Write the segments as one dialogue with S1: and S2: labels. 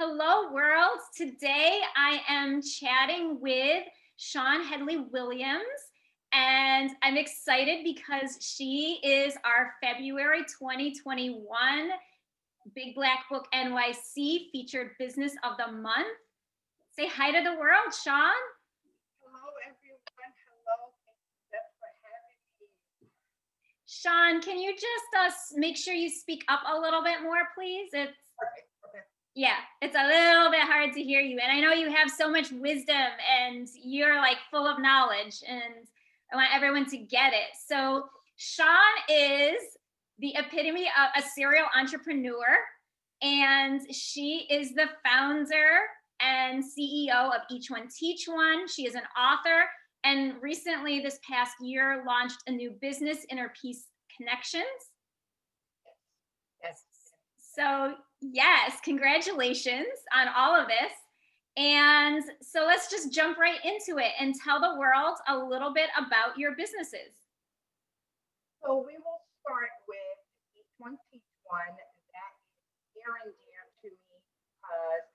S1: Hello, world. Today I am chatting with Shawn Headly-Williams, and I'm excited because she is our February 2021 Big Black Book NYC featured business of the month. Say hi to the world, Shawn.
S2: Hello, everyone. Hello. Thank you, Steph, for having me.
S1: Shawn, can you just make sure you speak up a little bit more, please?
S2: Okay.
S1: Yeah, it's a little bit hard to hear you. And I know you have so much wisdom and you're like full of knowledge, and I want everyone to get it. So, Shawn is the epitome of a serial entrepreneur, and she is the founder and CEO of Each One Teach One. She is an author, and recently, this past year, launched a new business, Inner Peace Connections.
S2: Yes.
S1: So, yes, congratulations on all of this. And so let's just jump right into it and tell the world a little bit about your businesses.
S2: So we will start with Each One Teach One. That is near and dear to me because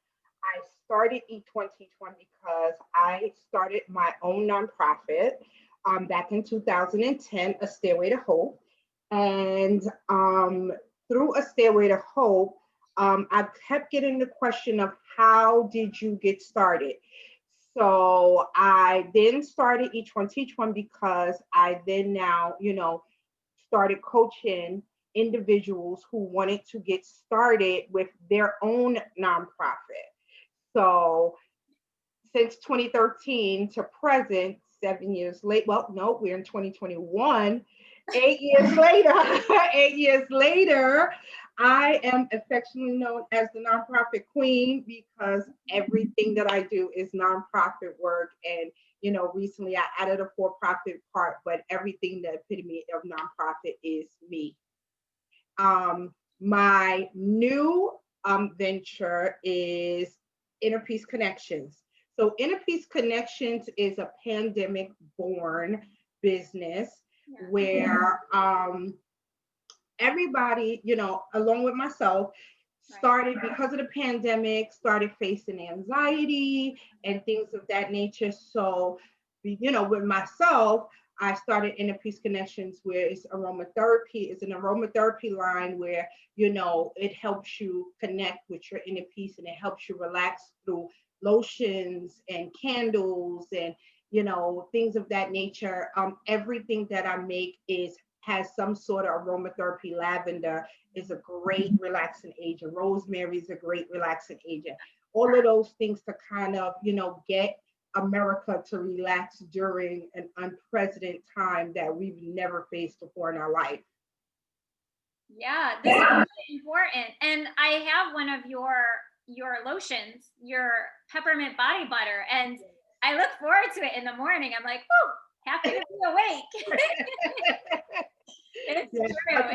S2: I started Each One Teach One because I started my own nonprofit back in 2010, A Stairway to Hope. And through A Stairway to Hope, I kept getting the question of how did you get started? So I then started Each One Teach One because I then now, started coaching individuals who wanted to get started with their own nonprofit. So since 2013 to present, 7 years late. Well, no, we're in 2021. 8 years later, 8 years later, I am affectionately known as the nonprofit queen because everything that I do is nonprofit work. And, recently I added a for-profit part, but everything, the epitome of nonprofit is me. My new venture is Inner Peace Connections. So Inner Peace Connections is a pandemic born business where everybody, along with myself, started because of the pandemic, started facing anxiety and things of that nature. So, with myself, I started Inner Peace Connections, where it's aromatherapy. It's an aromatherapy line where, it helps you connect with your inner peace and it helps you relax through lotions and candles and things of that nature. Everything that I make has some sort of aromatherapy. Lavender is a great relaxing agent. Rosemary is a great relaxing agent. All of those things to kind of, get America to relax during an unprecedented time that we've never faced before in our life.
S1: Yeah, this is really important. And I have one of your lotions, your peppermint body butter, and I look forward to it in the morning. I'm like, oh, happy to be awake. It's true.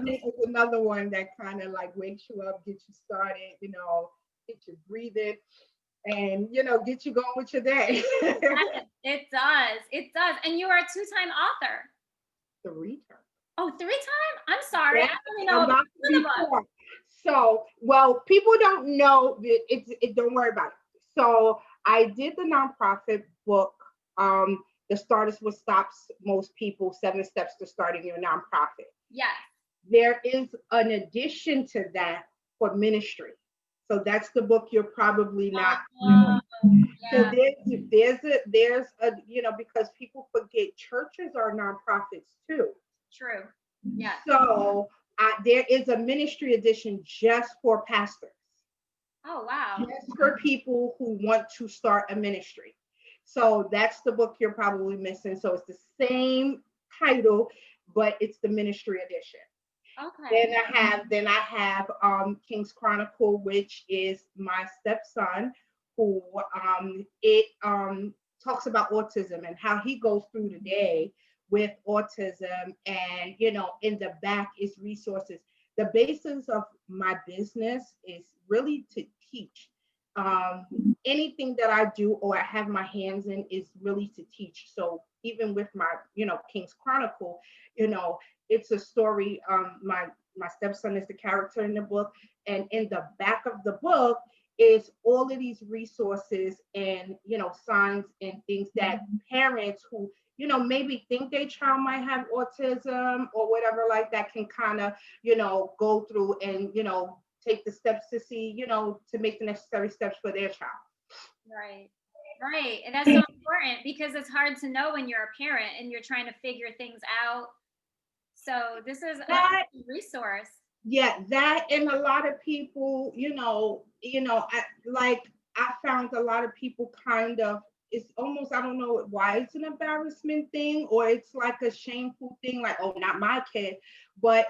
S2: It's another one that kind of like wakes you up, gets you started, get you breathing, and get you going with your day.
S1: It does. It does. And you are a two-time author.
S2: 3 times.
S1: Oh, 3 time? I'm sorry.
S2: Yeah,
S1: I only know
S2: I'm not before. So, well, people don't know it. Don't worry about it. So, I did the nonprofit book. The Starters What Stops Most People: 7 Steps to Starting Your Nonprofit.
S1: Yes.
S2: There is an addition to that for ministry. So that's the book you're probably not knowing. So
S1: Yeah.
S2: there's a because people forget churches are nonprofits too.
S1: True. Yeah.
S2: So there is a ministry edition just for pastors,
S1: Oh, wow.
S2: just for people who want to start a ministry. So that's the book you're probably missing. So it's the same title, but it's the ministry edition.
S1: Okay.
S2: Then I have King's Chronicle, which is my stepson, who it talks about autism and how he goes through the day with autism, and in the back is resources. The basis of my business is really to teach. Um, Anything that I do or I have my hands in is really to teach. So even with my King's Chronicle, it's a story. My stepson is the character in the book, and in the back of the book, is all of these resources and, signs and things that parents who, maybe think their child might have autism or whatever like that can kind of, go through and, take the steps to see, to make the necessary steps for their child.
S1: Right. Right. And that's so important because it's hard to know when you're a parent and you're trying to figure things out. So this is a resource.
S2: Yeah, that, and a lot of people, I found a lot of people kind of, it's almost, I don't know why it's an embarrassment thing or it's like a shameful thing, like, oh, not my kid. But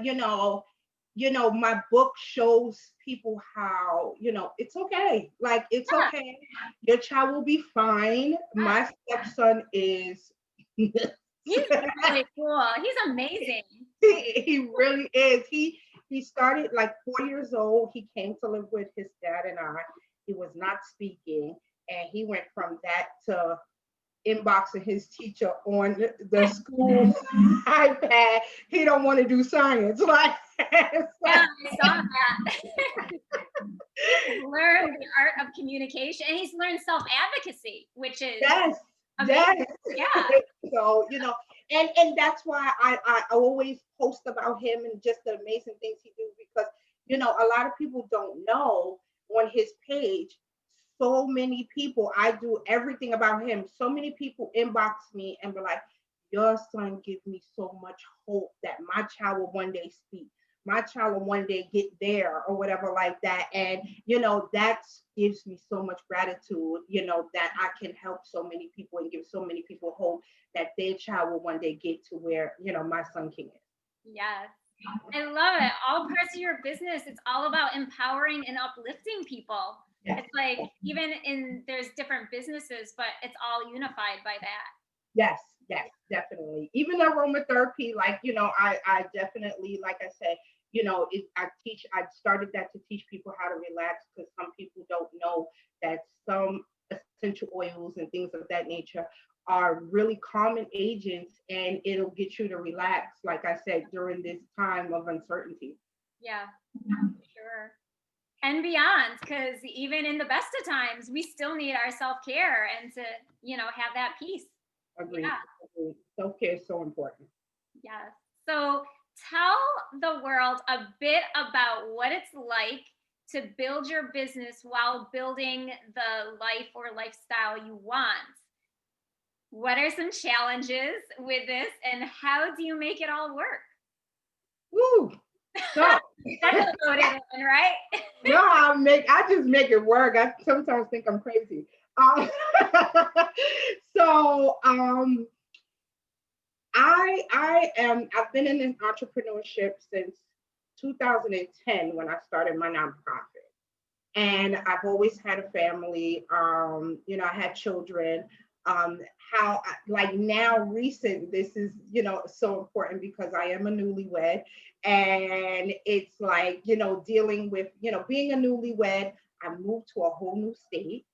S2: my book shows people how, it's okay. Like, it's okay. Your child will be fine. My stepson is
S1: he's really cool. He's amazing.
S2: He really is. He started like 4 years old. He came to live with his dad and I. He was not speaking, and he went from that to inboxing his teacher on the school iPad. He don't want to do science. Like,
S1: yeah, I saw that. He's learned the art of communication, and he's learned self-advocacy, which is amazing. Yeah.
S2: So, and that's why I always post about him and just the amazing things he do, because, a lot of people don't know on his page, so many people, I do everything about him. So many people inbox me and be like, your son gives me so much hope that my child will one day speak. My child will one day get there or whatever like that. And, that gives me so much gratitude, that I can help so many people and give so many people hope that their child will one day get to where, my son can get.
S1: Yes. I love it. All parts of your business, it's all about empowering and uplifting people. Yes. It's like, even there's different businesses, but it's all unified by that.
S2: Yes, definitely. Even aromatherapy, like, I definitely, like I said, I started that to teach people how to relax, because some people don't know that some essential oils and things of that nature are really calming agents, and it'll get you to relax, like I said, during this time of uncertainty.
S1: Yeah, sure. And beyond, because even in the best of times, we still need our self-care and to, have that peace.
S2: Agreed. Yeah. Self-care is so important.
S1: Yes. So tell the world a bit about what it's like to build your business while building the life or lifestyle you want. What are some challenges with this, and how do you make it all work?
S2: Woo! So,
S1: that's a loaded one, right?
S2: No, I just make it work. I sometimes think I'm crazy. I've been in entrepreneurship since 2010 when I started my nonprofit. And I've always had a family. I had children. This is, so important because I am a newlywed, and it's like, dealing with, being a newlywed, I moved to a whole new state.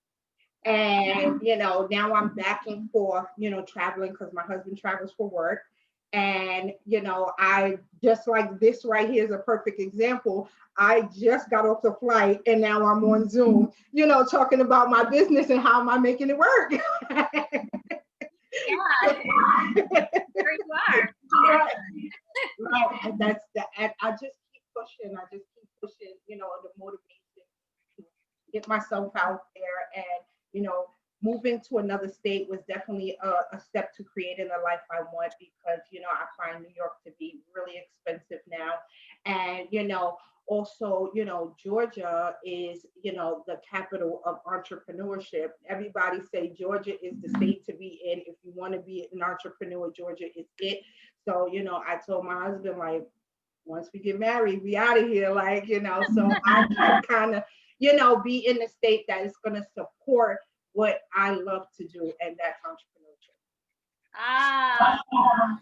S2: And, now I'm back and forth, traveling because my husband travels for work. And, I just, like, this right here is a perfect example. I just got off the flight and now I'm on Zoom, talking about my business and how am I making it work.
S1: Yeah. There you are.
S2: Right. And that's and I just keep pushing. The motivation to get myself out there, and, moving to another state was definitely a step to creating a life I want, because, I find New York to be really expensive now. And, also, Georgia is, the capital of entrepreneurship. Everybody say Georgia is the state to be in. If you want to be an entrepreneur, Georgia is it. So, I told my husband, like, once we get married, we out of here, like, so I can kind of, be in the state that is going to support what I love to do, and that's entrepreneurship.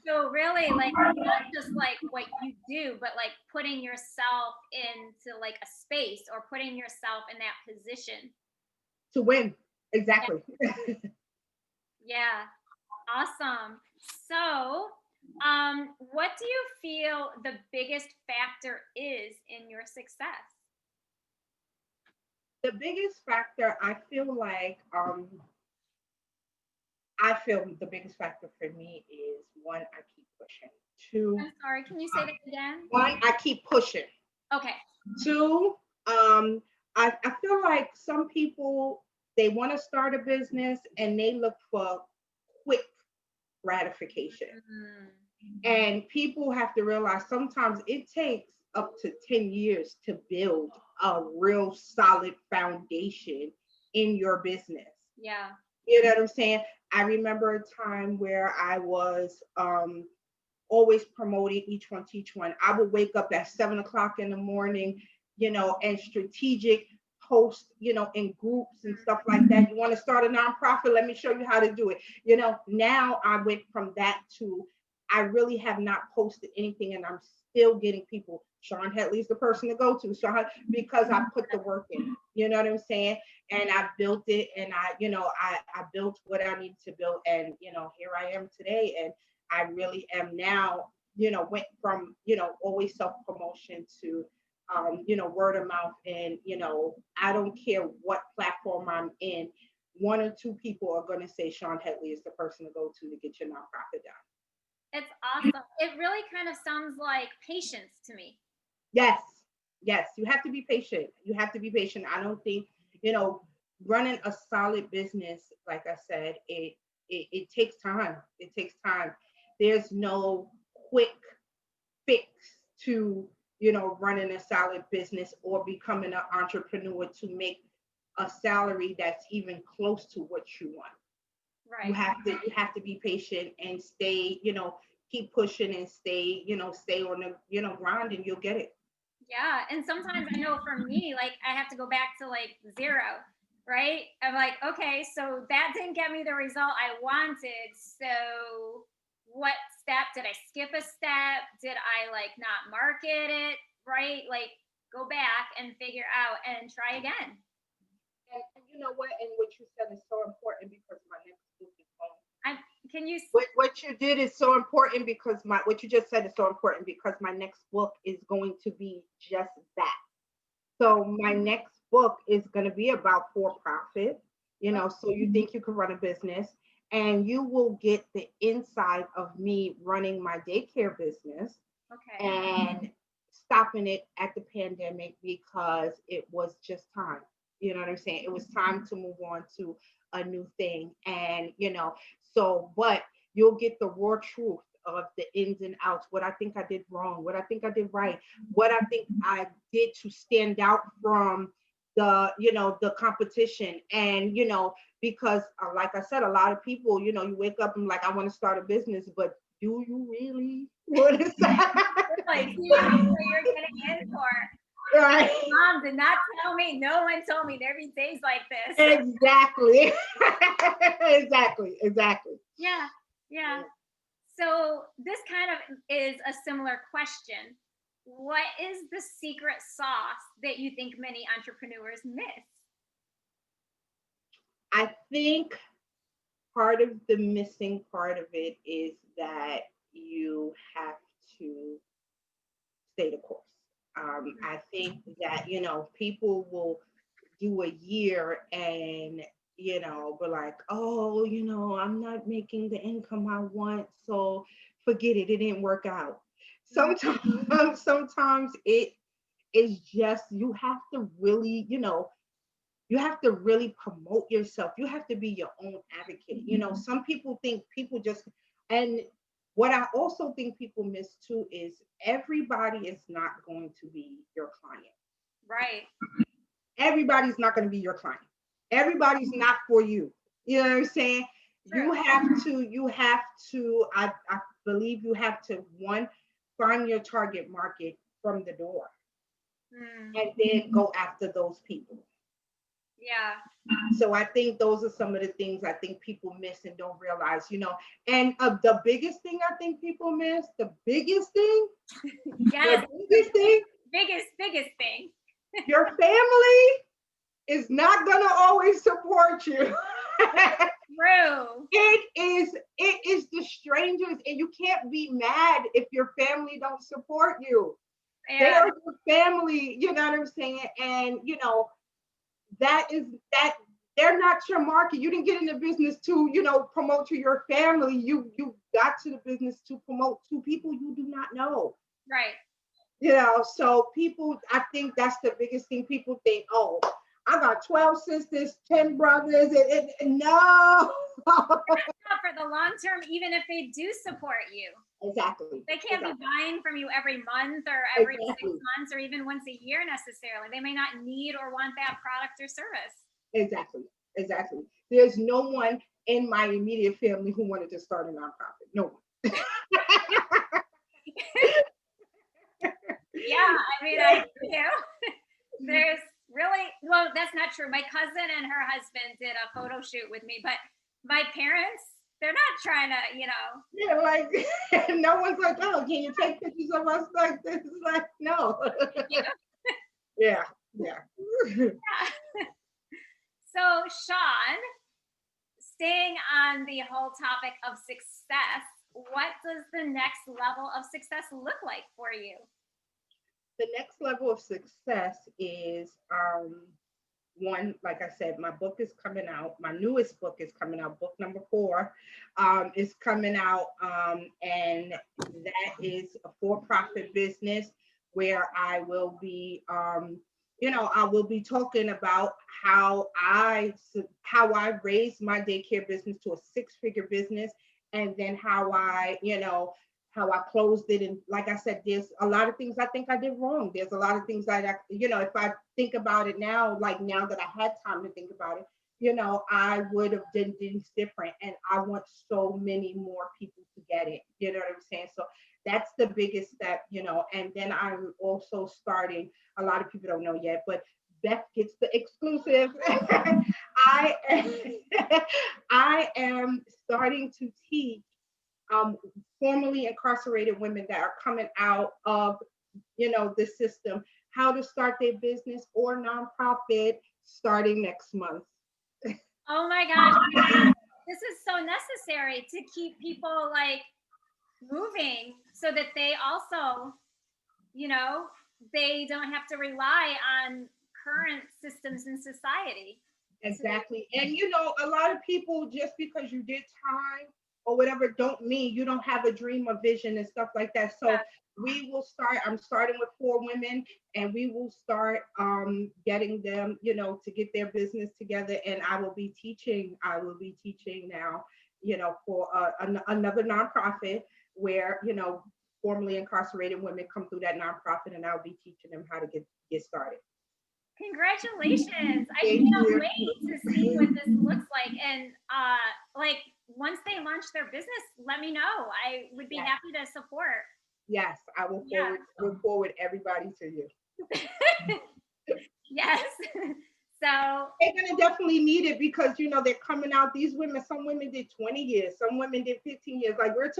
S1: So really, like, not just like what you do, but like putting yourself into like a space, or putting yourself in that position
S2: to win. Exactly.
S1: Yeah. Awesome. So what do you feel the biggest factor is in your success?
S2: The biggest factor, I feel the biggest factor for me is one, I keep pushing. Two,
S1: I'm sorry, can you say that again?
S2: one, I keep pushing.
S1: Okay.
S2: Two, I feel like some people, they want to start a business and they look for quick gratification. And people have to realize sometimes it takes up to 10 years to build a real solid foundation in your business.
S1: Yeah.
S2: You know what I'm saying? I remember a time where I was always promoting each one, teach one. I would wake up at 7 o'clock in the morning, and strategic post, in groups and stuff like that. You want to start a nonprofit? Let me show you how to do it. Now I went from that to I really have not posted anything, and I'm still getting people. Shawn Headley's the person to go to, Shawn, because I put the work in. You know what I'm saying? And I built it, and I built what I needed to build, and here I am today, and I really am now. Went from always self promotion to word of mouth, and I don't care what platform I'm in. One or two people are going to say Shawn Headley is the person to go to get your nonprofit done.
S1: It's awesome. It really kind of sounds like patience to me.
S2: Yes, you have to be patient. I don't think, running a solid business, like I said, it takes time. There's no quick fix to, running a solid business or becoming an entrepreneur to make a salary that's even close to what you want.
S1: Right.
S2: You have to be patient and stay, keep pushing and stay on the, grind, and you'll get it.
S1: Yeah. And sometimes I know for me, like I have to go back to like zero, right? I'm like, okay, so that didn't get me the result I wanted. So what step did I skip a step? Did I like not market it? Right? Like go back and figure out and try again.
S2: And you know what? And what you said is so important because my next book is on.
S1: Can you?
S2: What you did is so important because what you just said is so important because my next book is going to be just that. So my next book is going to be about for profit. So you think you can run a business, and you will get the inside of me running my daycare business.
S1: Okay.
S2: And stopping it at the pandemic because it was just time. You know what I'm saying? It was time to move on to a new thing. And, but you'll get the raw truth of the ins and outs, what I think I did wrong, what I think I did right, what I think I did to stand out from the competition. And, because like I said, a lot of people, you wake up and like, I want to start a business, but do you really want to start?
S1: Like, you're getting in for.
S2: Right.
S1: Mom did not tell me. No one told me there'd be days like this.
S2: Exactly. Exactly.
S1: Yeah. So this kind of is a similar question. What is the secret sauce that you think many entrepreneurs miss? I
S2: think part of the missing part of it is that you have to stay the course. I think that, people will do a year and, be like, oh, I'm not making the income I want, so forget it. It didn't work out. Sometimes it is just, you have to really, you have to really promote yourself. You have to be your own advocate. Some people think people just, and what I also think people miss too is everybody is not going to be your client.
S1: Right.
S2: Everybody's not going to be your client. Everybody's not for you. You know what I'm saying? True. You have to, I believe you have to, one, find your target market from the door. And then go after those people.
S1: Yeah.
S2: So I think those are some of the things I think people miss and don't realize, and the biggest thing I think people miss, biggest thing, your family is not going to always support you.
S1: True.
S2: It is the strangers, and you can't be mad if your family don't support you. Yeah. They are your family, you know what I'm saying? And, that is that they're not your market. You didn't get in the business to, promote to your family. You got to the business to promote to people you do not know.
S1: Right.
S2: So people, I think that's the biggest thing. People think, oh, I got 12 sisters, 10 brothers, and no.
S1: For the long term, even if they do support you.
S2: Exactly.
S1: They can't be buying from you every month or every 6 months or even once a year necessarily. They may not need or want that product or service.
S2: Exactly. There's no one in my immediate family who wanted to start a nonprofit. No one.
S1: Yeah, I mean, I there's really, well, that's not true. My cousin and her husband did a photo shoot with me, but my parents, they're not trying to,
S2: Yeah, like no one's like, oh, can you take pictures of us like this? It's like, no. Yeah.
S1: So, Shawn, staying on the whole topic of success, what does the next level of success look like for you?
S2: The next level of success is one, like I said, my book is coming out. My newest book is coming out. Book number 4 is coming out, and that is a for-profit business where I will be, I will be talking about how I raised my daycare business to a 6-figure business, and then how I closed it. And like I said, there's a lot of things I think I did wrong. There's a lot of things that if I think about it now, like now that I had time to think about it, I would have done things different. And I want so many more people to get it. You know what I'm saying? So that's the biggest step, and then I'm also starting, a lot of people don't know yet, but Beth gets the exclusive. I am starting to teach formerly incarcerated women that are coming out of the system how to start their business or nonprofit starting next month.
S1: Oh my gosh, this is so necessary to keep people like moving so that they also, they don't have to rely on current systems in society.
S2: Exactly. And a lot of people, just because you did time or whatever, don't mean you don't have a dream or vision and stuff like that. So we will start, I'm starting with 4 women, and we will start getting them, to get their business together. And I will be teaching now, for another nonprofit where, formerly incarcerated women come through that nonprofit, and I'll be teaching them how to get started.
S1: Congratulations. I can't wait to see what this looks like. And like once they launch their business, let me know. I would be happy to support.
S2: Yes, I will forward everybody to you.
S1: Yes. So
S2: they're gonna definitely need it because they're coming out. These women, some women did 20 years, some women did 15 years. Like we're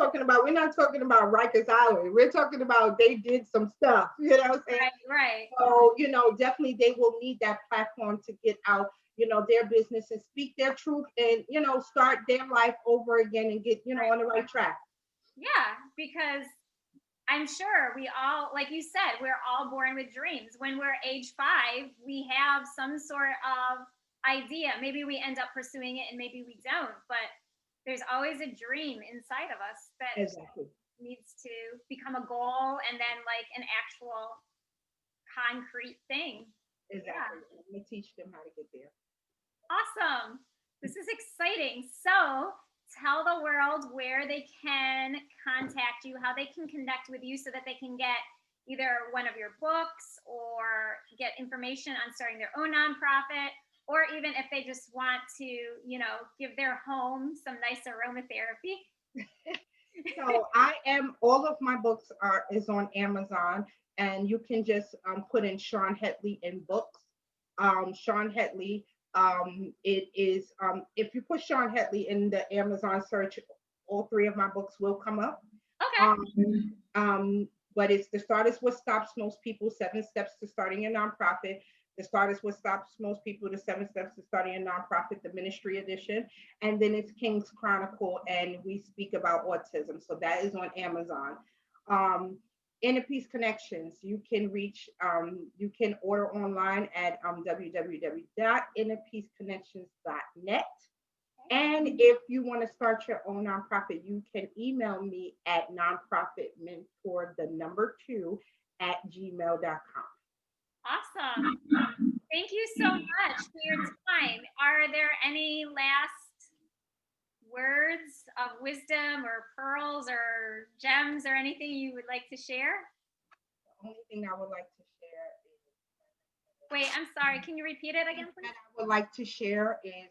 S2: not talking about Rikers Island. We're talking about they did some stuff, what I'm saying?
S1: Right.
S2: So, definitely they will need that platform to get out, their business and speak their truth and, start their life over again and get, on the right track.
S1: Yeah, because I'm sure we all, like you said, we're all born with dreams. When we're age 5, we have some sort of idea. Maybe we end up pursuing it and maybe we don't, but there's always a dream inside of us that needs to become a goal and then like an actual concrete thing.
S2: Exactly. Yeah. I'm going to teach them how to get there.
S1: Awesome. This is exciting. So tell the world where they can contact you, how they can connect with you so that they can get either one of your books or get information on starting their own nonprofit, or even if they just want to, give their home some nice aromatherapy.
S2: So all of my books is on Amazon, and you can just put in Shawn Headly in books. Shawn Headly. It is if you put Shawn Headly in the Amazon search, all 3 of my books will come up.
S1: Okay.
S2: But it's The Start Is What Stops Most People, 7 Steps to Starting a Nonprofit. The Start Is What Stops Most People, the 7 Steps to Starting a Nonprofit, the Ministry Edition. And then it's King's Chronicle, and we speak about autism. So that is on Amazon. Inner Peace Connections. You can reach, you can order online at www.innerpeaceconnections.net. And if you want to start your own nonprofit, you can email me at nonprofitmentor2@gmail.com.
S1: Awesome. Thank you so much for your time. Are there any last words of wisdom or pearls or gems or anything you would like to share?
S2: The only thing I would like to share is,
S1: Wait, I'm sorry. Can you repeat it again, please?
S2: that I would like to share is,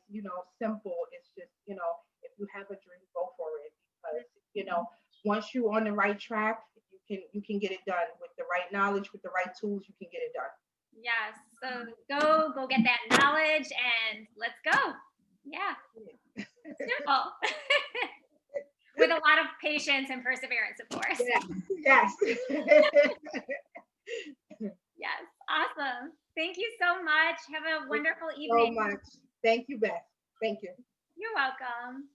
S2: simple. It's just, if you have a dream, go for it. Because, once you're on the right track, you can get it done with the right knowledge, with the right tools. You can get it done.
S1: Yes. So go get that knowledge and let's go. Yeah. Simple. With a lot of patience and perseverance, of course.
S2: Yes.
S1: Yes. Awesome. Thank you so much. Have a wonderful
S2: So
S1: evening.
S2: much. Thank you, Beth. Thank you.
S1: You're welcome.